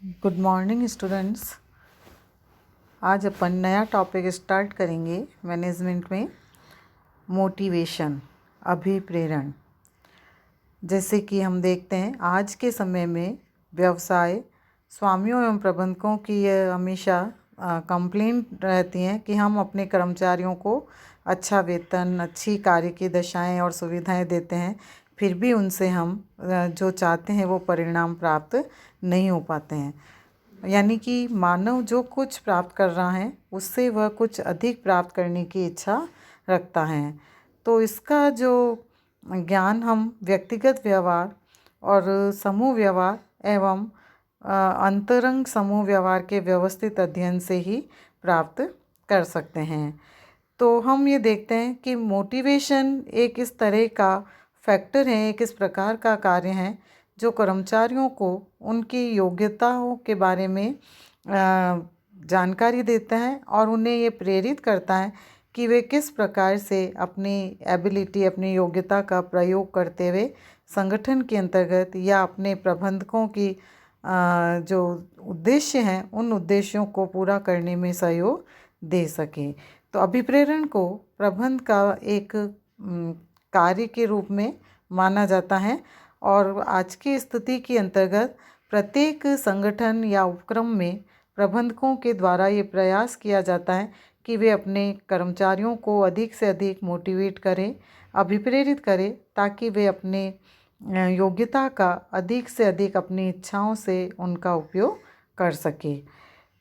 Good morning students. आज अपन नया topic start करेंगे मैनेजमेंट में, मोटिवेशन, अभिप्रेरण। जैसे कि हम देखते हैं आज के समय में व्यवसाय स्वामियों एवं प्रबंधकों की यह हमेशा कंप्लेंट रहती हैं कि हम अपने कर्मचारियों को अच्छा वेतन, अच्छी कार्य की दशाएं और सुविधाएं देते हैं, फिर भी उनसे हम जो चाहते हैं वो परिणाम प्राप्त नहीं हो पाते हैं। यानी कि मानव जो कुछ प्राप्त कर रहा है उससे वह कुछ अधिक प्राप्त करने की इच्छा रखता है। तो इसका जो ज्ञान हम व्यक्तिगत व्यवहार और समूह व्यवहार एवं अंतरंग समूह व्यवहार के व्यवस्थित अध्ययन से ही प्राप्त कर सकते हैं। तो हम ये देखते हैं कि मोटिवेशन एक इस तरह का फैक्टर है, एक इस प्रकार का कार्य है जो कर्मचारियों को उनकी योग्यताओं के बारे में जानकारी देता है और उन्हें ये प्रेरित करता है कि वे किस प्रकार से अपनी एबिलिटी, अपनी योग्यता का प्रयोग करते हुए संगठन के अंतर्गत या अपने प्रबंधकों की जो उद्देश्य हैं उन उद्देश्यों को पूरा करने में सहयोग दे सके। तो अभिप्रेरण को प्रबंध का एक कार्य के रूप में माना जाता है और आज की स्थिति के अंतर्गत प्रत्येक संगठन या उपक्रम में प्रबंधकों के द्वारा ये प्रयास किया जाता है कि वे अपने कर्मचारियों को अधिक से अधिक मोटिवेट करें, अभिप्रेरित करें, ताकि वे अपने योग्यता का अधिक से अधिक अपनी इच्छाओं से उनका उपयोग कर सके।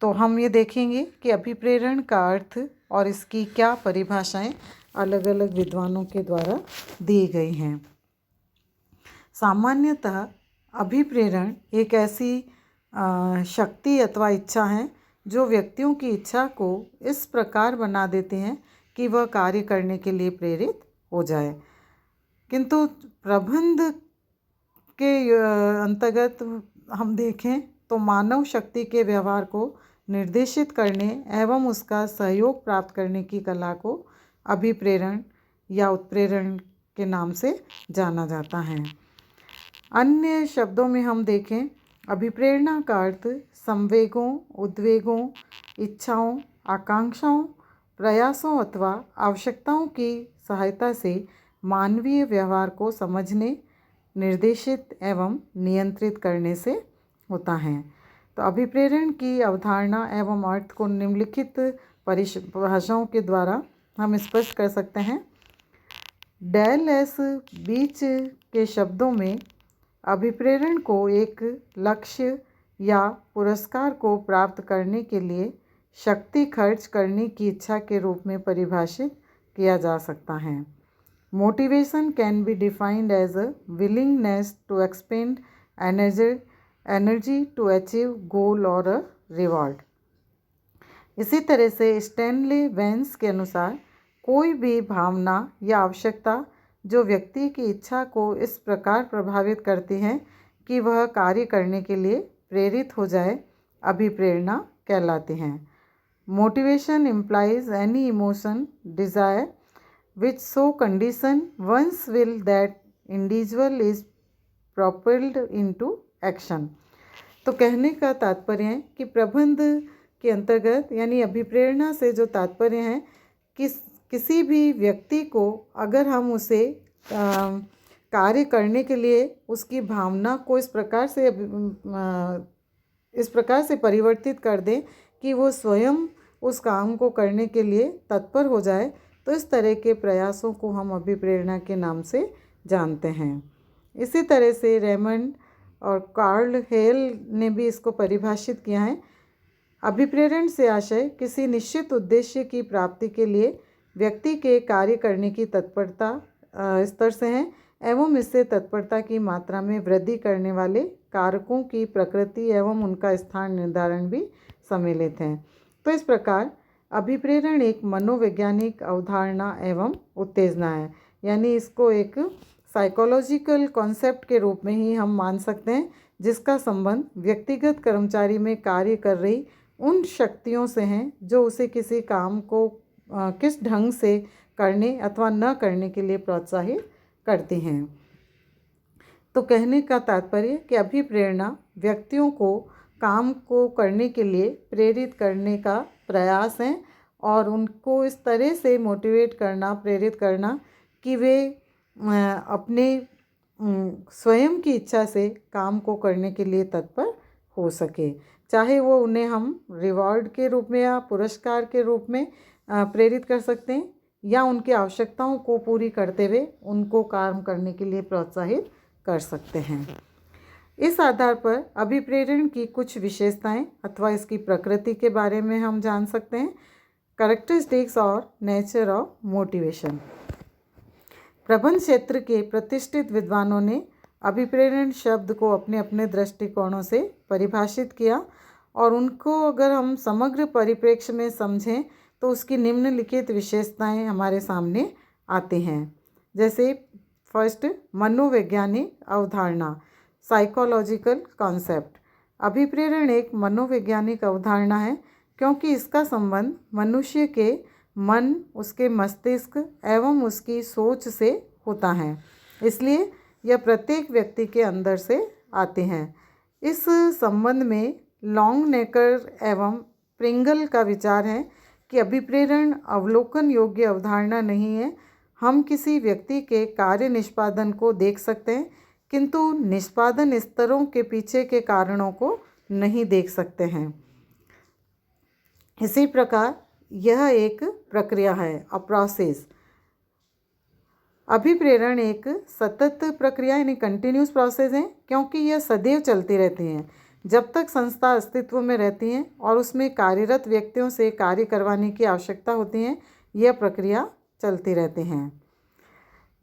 तो हम ये देखेंगे कि अभिप्रेरण का अर्थ और इसकी क्या परिभाषाएं अलग अलग विद्वानों के द्वारा दी गई हैं। सामान्यतः अभिप्रेरण एक ऐसी शक्ति अथवा इच्छा है जो व्यक्तियों की इच्छा को इस प्रकार बना देते हैं कि वह कार्य करने के लिए प्रेरित हो जाए। किंतु प्रबंध के अंतर्गत हम देखें तो मानव शक्ति के व्यवहार को निर्देशित करने एवं उसका सहयोग प्राप्त करने की कला को अभिप्रेरण या उत्प्रेरण के नाम से जाना जाता है। अन्य शब्दों में हम देखें, अभिप्रेरणा का अर्थ संवेगों, उद्वेगों, इच्छाओं, आकांक्षाओं, प्रयासों अथवा आवश्यकताओं की सहायता से मानवीय व्यवहार को समझने, निर्देशित एवं नियंत्रित करने से होता है। तो अभिप्रेरण की अवधारणा एवं अर्थ को निम्नलिखित परिभाषाओं के द्वारा हम स्पष्ट कर सकते हैं। डेल एस बीच के शब्दों में अभिप्रेरण को एक लक्ष्य या पुरस्कार को प्राप्त करने के लिए शक्ति खर्च करने की इच्छा के रूप में परिभाषित किया जा सकता है। Motivation can be defined as a willingness to expend energy to achieve goal और अ रिवॉर्ड। इसी तरह से स्टैनले वेंस के अनुसार कोई भी भावना या आवश्यकता जो व्यक्ति की इच्छा को इस प्रकार प्रभावित करती है कि वह कार्य करने के लिए प्रेरित हो जाए, अभिप्रेरणा कहलाती हैं। Motivation implies any emotion, desire which so condition one's will that individual is propelled into action. तो कहने का तात्पर्य है कि प्रबंध के अंतर्गत यानी अभिप्रेरणा से जो तात्पर्य है कि किसी भी व्यक्ति को अगर हम उसे कार्य करने के लिए उसकी भावना को इस प्रकार से परिवर्तित कर दें कि वो स्वयं उस काम को करने के लिए तत्पर हो जाए, तो इस तरह के प्रयासों को हम अभिप्रेरणा के नाम से जानते हैं। इसी तरह से रेमंड और कार्ल हेल ने भी इसको परिभाषित किया है। अभिप्रेरण से आशय किसी निश्चित उद्देश्य की प्राप्ति के लिए व्यक्ति के कार्य करने की तत्परता स्तर से है एवं इससे तत्परता की मात्रा में वृद्धि करने वाले कारकों की प्रकृति एवं उनका स्थान निर्धारण भी सम्मिलित हैं। तो इस प्रकार अभिप्रेरण एक मनोवैज्ञानिक अवधारणा एवं उत्तेजना है, यानी इसको एक साइकोलॉजिकल कॉन्सेप्ट के रूप में ही हम मान सकते हैं, जिसका संबंध व्यक्तिगत कर्मचारी में कार्य कर रही उन शक्तियों से हैं जो उसे किसी काम को किस ढंग से करने अथवा न करने के लिए प्रोत्साहित करती हैं। तो कहने का तात्पर्य कि अभिप्रेरणा व्यक्तियों को काम को करने के लिए प्रेरित करने का प्रयास है और उनको इस तरह से मोटिवेट करना, प्रेरित करना कि वे अपने स्वयं की इच्छा से काम को करने के लिए तत्पर हो सके। चाहे वो उन्हें हम रिवॉर्ड के रूप में या पुरस्कार के रूप में प्रेरित कर सकते हैं या उनकी आवश्यकताओं को पूरी करते हुए उनको काम करने के लिए प्रोत्साहित कर सकते हैं। इस आधार पर अभिप्रेरण की कुछ विशेषताएं अथवा इसकी प्रकृति के बारे में हम जान सकते हैं। कैरेक्टरिस्टिक्स और नेचर ऑफ मोटिवेशन। प्रबंध क्षेत्र के प्रतिष्ठित विद्वानों ने अभिप्रेरण शब्द को अपने अपने दृष्टिकोणों से परिभाषित किया और उनको अगर हम समग्र परिप्रेक्ष्य में समझें तो उसकी निम्नलिखित विशेषताएं हमारे सामने आती हैं। जैसे फर्स्ट, मनोवैज्ञानिक अवधारणा, साइकोलॉजिकल कॉन्सेप्ट। अभिप्रेरण एक मनोवैज्ञानिक अवधारणा है क्योंकि इसका संबंध मनुष्य के मन, उसके मस्तिष्क एवं उसकी सोच से होता है, इसलिए यह प्रत्येक व्यक्ति के अंदर से आते हैं। इस संबंध में लॉन्गनेकर एवं प्रिंगल का विचार है कि अभिप्रेरण अवलोकन योग्य अवधारणा नहीं है। हम किसी व्यक्ति के कार्य निष्पादन को देख सकते हैं किंतु निष्पादन स्तरों के पीछे के कारणों को नहीं देख सकते हैं। इसी प्रकार यह एक प्रक्रिया है, अ प्रोसेस। अभिप्रेरण एक सतत प्रक्रिया यानी कंटिन्यूस प्रोसेस है क्योंकि यह सदैव चलती रहती हैं। जब तक संस्था अस्तित्व में रहती है और उसमें कार्यरत व्यक्तियों से कार्य करवाने की आवश्यकता होती है, यह प्रक्रिया चलती रहती हैं।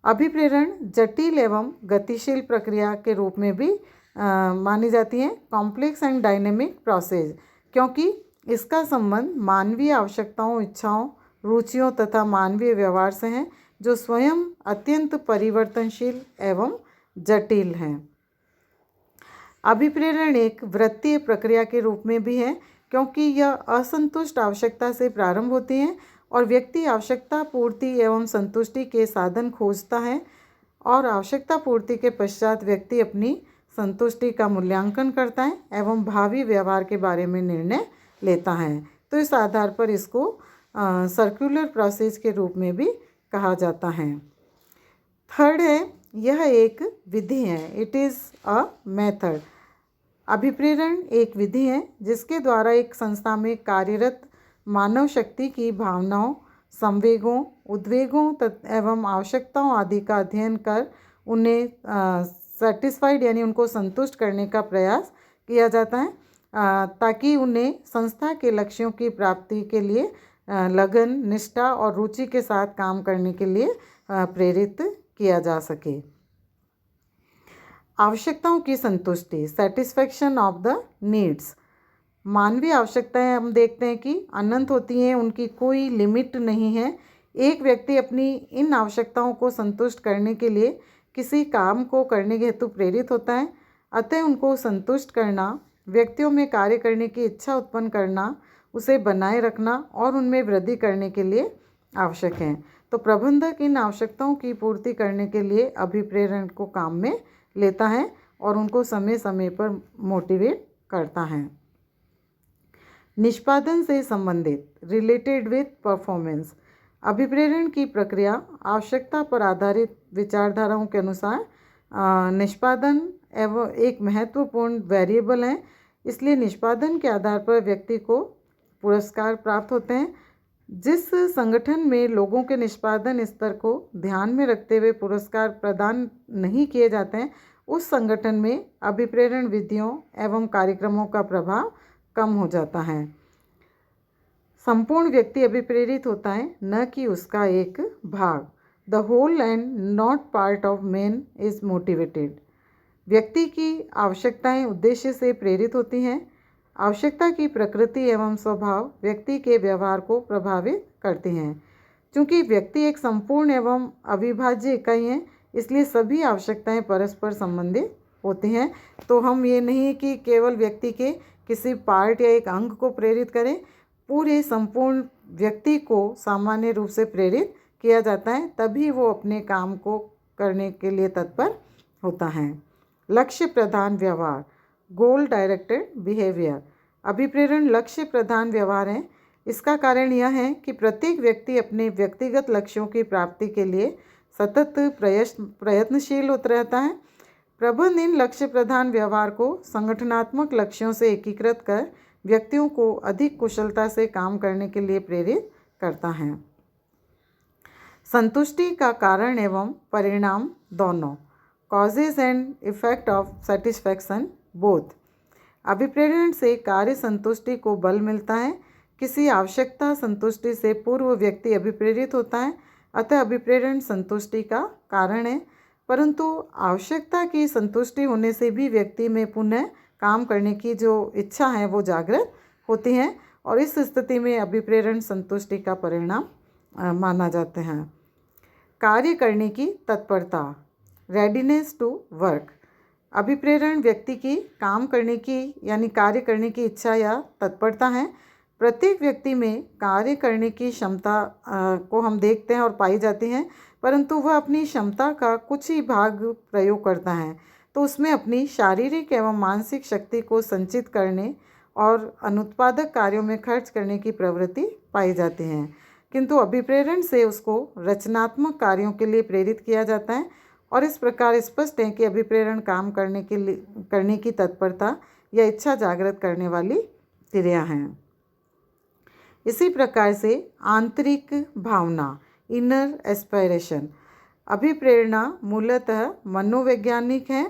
अभिप्रेरण जटिल एवं गतिशील प्रक्रिया के रूप में भी मानी जाती है, कॉम्प्लेक्स एंड डायनेमिक प्रोसेस, क्योंकि इसका संबंध मानवीय आवश्यकताओं, इच्छाओं, रुचियों तथा मानवीय व्यवहार से है जो स्वयं अत्यंत परिवर्तनशील एवं जटिल हैं। अभिप्रेरण एक वृत्तीय प्रक्रिया के रूप में भी है क्योंकि यह असंतुष्ट आवश्यकता से प्रारंभ होती है और व्यक्ति आवश्यकता पूर्ति एवं संतुष्टि के साधन खोजता है और आवश्यकता पूर्ति के पश्चात व्यक्ति अपनी संतुष्टि का मूल्यांकन करता है एवं भावी व्यवहार के बारे में निर्णय लेता है। तो इस आधार पर इसको सर्कुलर प्रोसेस के रूप में भी कहा जाता है। थर्ड है, यह एक विधि है, इट इज़ अ मेथड। अभिप्रेरण एक विधि है जिसके द्वारा एक संस्था में कार्यरत मानव शक्ति की भावनाओं, संवेगों, उद्वेगों एवं आवश्यकताओं आदि का अध्ययन कर उन्हें सेटिस्फाइड यानी उनको संतुष्ट करने का प्रयास किया जाता है ताकि उन्हें संस्था के लक्ष्यों की प्राप्ति के लिए लगन, निष्ठा और रुचि के साथ काम करने के लिए प्रेरित किया जा सके। आवश्यकताओं की संतुष्टि, सेटिस्फैक्शन ऑफ द नीड्स। मानवीय आवश्यकताएं हम देखते हैं कि अनंत होती हैं, उनकी कोई लिमिट नहीं है। एक व्यक्ति अपनी इन आवश्यकताओं को संतुष्ट करने के लिए किसी काम को करने के हेतु प्रेरित होता है, अतः उनको संतुष्ट करना, व्यक्तियों में कार्य करने की इच्छा उत्पन्न करना, उसे बनाए रखना और उनमें वृद्धि करने के लिए आवश्यक है। तो प्रबंधक इन आवश्यकताओं की पूर्ति करने के लिए अभिप्रेरण को काम में लेता है और उनको समय समय पर मोटिवेट करता है। निष्पादन से संबंधित, रिलेटेड विथ परफॉर्मेंस। अभिप्रेरण की प्रक्रिया आवश्यकता पर आधारित विचारधाराओं के अनुसार निष्पादन एवं एक महत्वपूर्ण वेरिएबल है, इसलिए निष्पादन के आधार पर व्यक्ति को पुरस्कार प्राप्त होते हैं। जिस संगठन में लोगों के निष्पादन स्तर को ध्यान में रखते हुए पुरस्कार प्रदान नहीं किए जाते हैं, उस संगठन में अभिप्रेरण विधियों एवं कार्यक्रमों का प्रभाव कम हो जाता है। संपूर्ण व्यक्ति अभिप्रेरित होता है, न कि उसका एक भाग। The whole and not part of man is motivated. व्यक्ति की आवश्यकताएं उद्देश्य से प्रेरित होती हैं। आवश्यकता की प्रकृति एवं स्वभाव व्यक्ति के व्यवहार को प्रभावित करते हैं। चूँकि व्यक्ति एक संपूर्ण एवं अविभाज्य इकाई है, इसलिए सभी आवश्यकताएं परस्पर संबंधित होती हैं। तो हम ये नहीं कि केवल व्यक्ति के किसी पार्ट या एक अंग को प्रेरित करें, पूरे संपूर्ण व्यक्ति को सामान्य रूप से प्रेरित किया जाता है, तभी वो अपने काम को करने के लिए तत्पर होता है। लक्ष्य प्रधान व्यवहार। गोल डायरेक्टेड बिहेवियर। अभिप्रेरण लक्ष्य प्रधान व्यवहार है। इसका कारण यह है कि प्रत्येक व्यक्ति अपने व्यक्तिगत लक्ष्यों की प्राप्ति के लिए सतत प्रयत्नशील होता रहता है। प्रबंधन इन लक्ष्य प्रधान व्यवहार को संगठनात्मक लक्ष्यों से एकीकृत कर व्यक्तियों को अधिक कुशलता से काम करने के लिए प्रेरित करता है। संतुष्टि का कारण एवं परिणाम दोनों, causes and effect of satisfaction both. अभिप्रेरण से कार्य संतुष्टि को बल मिलता है। किसी आवश्यकता संतुष्टि से पूर्व व्यक्ति अभिप्रेरित होता है, अतः अभिप्रेरण संतुष्टि का कारण है। परंतु आवश्यकता की संतुष्टि होने से भी व्यक्ति में पुनः काम करने की जो इच्छा है वो जागृत होती है और इस स्थिति में अभिप्रेरण संतुष्टि का परिणाम माना जाते हैं। कार्य करने की तत्परता, रेडीनेस टू वर्क। अभिप्रेरण व्यक्ति की काम करने की यानी कार्य करने की इच्छा या तत्परता है। प्रत्येक व्यक्ति में कार्य करने की क्षमता को हम देखते हैं और पाई जाती है, परंतु वह अपनी क्षमता का कुछ ही भाग प्रयोग करता है, तो उसमें अपनी शारीरिक एवं मानसिक शक्ति को संचित करने और अनुत्पादक कार्यों में खर्च करने की प्रवृत्ति पाई जाती है। किंतु अभिप्रेरण से उसको रचनात्मक कार्यों के लिए प्रेरित किया जाता है और इस प्रकार स्पष्ट है कि अभिप्रेरण काम करने की तत्परता या इच्छा जागृत करने वाली क्रिया है। इसी प्रकार से आंतरिक भावना, इनर एस्पायरेशन। अभिप्रेरणा मूलतः मनोवैज्ञानिक है।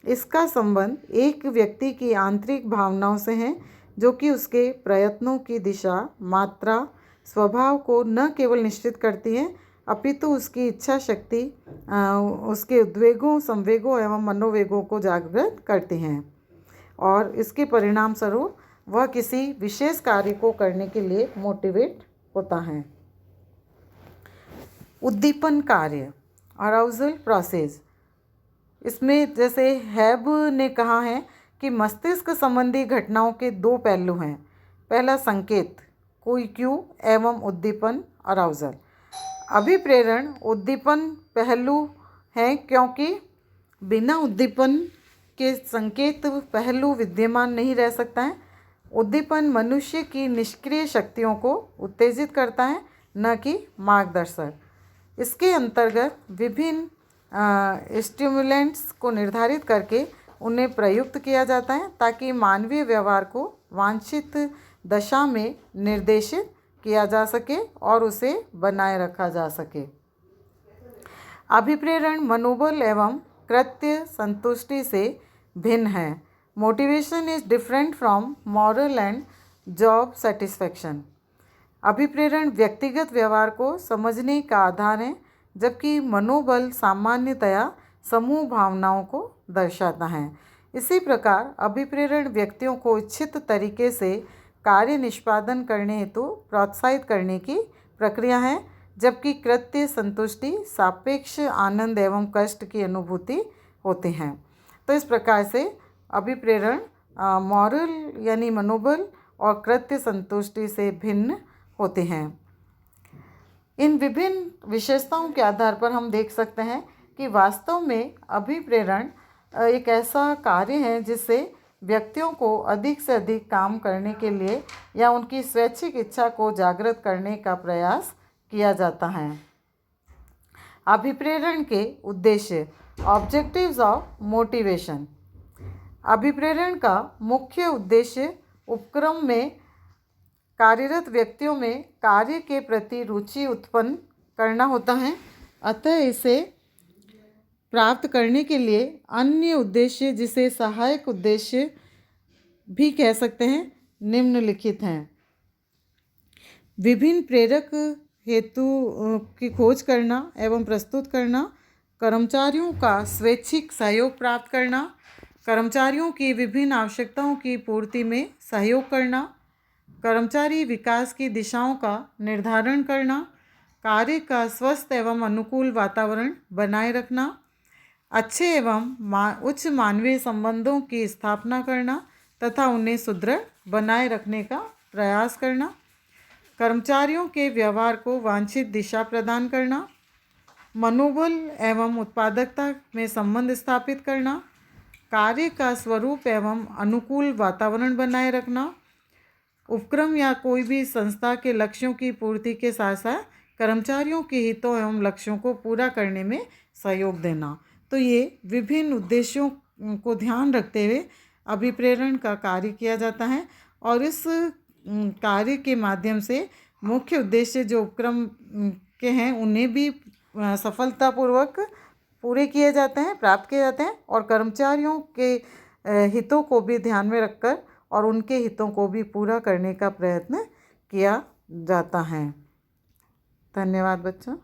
इसका संबंध एक व्यक्ति की आंतरिक भावनाओं से है जो कि उसके प्रयत्नों की दिशा, मात्रा, स्वभाव को न केवल निश्चित करती है अपितु उसकी इच्छा शक्ति, उसके उद्वेगों, संवेगों एवं मनोवेगों को जागृत करती हैं और इसके परिणाम स्वरूप वह किसी विशेष कार्य को करने के लिए मोटिवेट होता है। उद्दीपन कार्य, अराउजल प्रोसेस। इसमें जैसे हैब ने कहा है कि मस्तिष्क संबंधी घटनाओं के दो पहलू हैं। पहला संकेत, कोई क्यू, एवं उद्दीपन, अराउजल। अभिप्रेरण उद्दीपन पहलू है क्योंकि बिना उद्दीपन के संकेत पहलू विद्यमान नहीं रह सकता है। उद्दीपन मनुष्य की निष्क्रिय शक्तियों को उत्तेजित करता है, न कि मार्गदर्शक। इसके अंतर्गत विभिन्न स्टिमुलेंट्स को निर्धारित करके उन्हें प्रयुक्त किया जाता है ताकि मानवीय व्यवहार को वांछित दशा में निर्देशित किया जा सके और उसे बनाए रखा जा सके। अभिप्रेरण मनोबल एवं कृत्य संतुष्टि से भिन्न है। Motivation is different from moral and job satisfaction. अभिप्रेरण व्यक्तिगत व्यवहार को समझने का आधार है, जबकि मनोबल सामान्यतया समूह भावनाओं को दर्शाता है। इसी प्रकार अभिप्रेरण व्यक्तियों को इच्छित तरीके से कार्य निष्पादन करने हेतु प्रोत्साहित करने की प्रक्रिया है, जबकि कृत्य संतुष्टि सापेक्ष आनंद एवं कष्ट की अनुभूति होती हैं। तो इस प्रकार से अभिप्रेरण मॉरल यानी मनोबल और कृत्य संतुष्टि से भिन्न होते हैं। इन विभिन्न विशेषताओं के आधार पर हम देख सकते हैं कि वास्तव में अभिप्रेरण एक ऐसा कार्य है जिससे व्यक्तियों को अधिक से अधिक काम करने के लिए या उनकी स्वैच्छिक इच्छा को जागृत करने का प्रयास किया जाता है। अभिप्रेरण के उद्देश्य, ऑब्जेक्टिव्स ऑफ मोटिवेशन। अभिप्रेरण का मुख्य उद्देश्य उपक्रम में कार्यरत व्यक्तियों में कार्य के प्रति रुचि उत्पन्न करना होता है। अतः इसे प्राप्त करने के लिए अन्य उद्देश्य, जिसे सहायक उद्देश्य भी कह सकते हैं, निम्नलिखित हैं। विभिन्न प्रेरक हेतु की खोज करना एवं प्रस्तुत करना, कर्मचारियों का स्वैच्छिक सहयोग प्राप्त करना, कर्मचारियों की विभिन्न आवश्यकताओं की पूर्ति में सहयोग करना, कर्मचारी विकास की दिशाओं का निर्धारण करना, कार्य का स्वस्थ एवं अनुकूल वातावरण बनाए रखना, अच्छे एवं उच्च मानवीय संबंधों की स्थापना करना तथा उन्हें सुदृढ़ बनाए रखने का प्रयास करना, कर्मचारियों के व्यवहार को वांछित दिशा प्रदान करना, मनोबल एवं उत्पादकता में संबंध स्थापित करना, कार्य का स्वरूप एवं अनुकूल वातावरण बनाए रखना, उपक्रम या कोई भी संस्था के लक्ष्यों की पूर्ति के साथ साथ कर्मचारियों के हितों एवं लक्ष्यों को पूरा करने में सहयोग देना। तो ये विभिन्न उद्देश्यों को ध्यान रखते हुए अभिप्रेरण का कार्य किया जाता है और इस कार्य के माध्यम से मुख्य उद्देश्य जो उपक्रम के हैं उन्हें भी सफलतापूर्वक पूरे किए जाते हैं, प्राप्त किए जाते हैं और कर्मचारियों के हितों को भी ध्यान में रखकर और उनके हितों को भी पूरा करने का प्रयत्न किया जाता है। धन्यवाद बच्चों।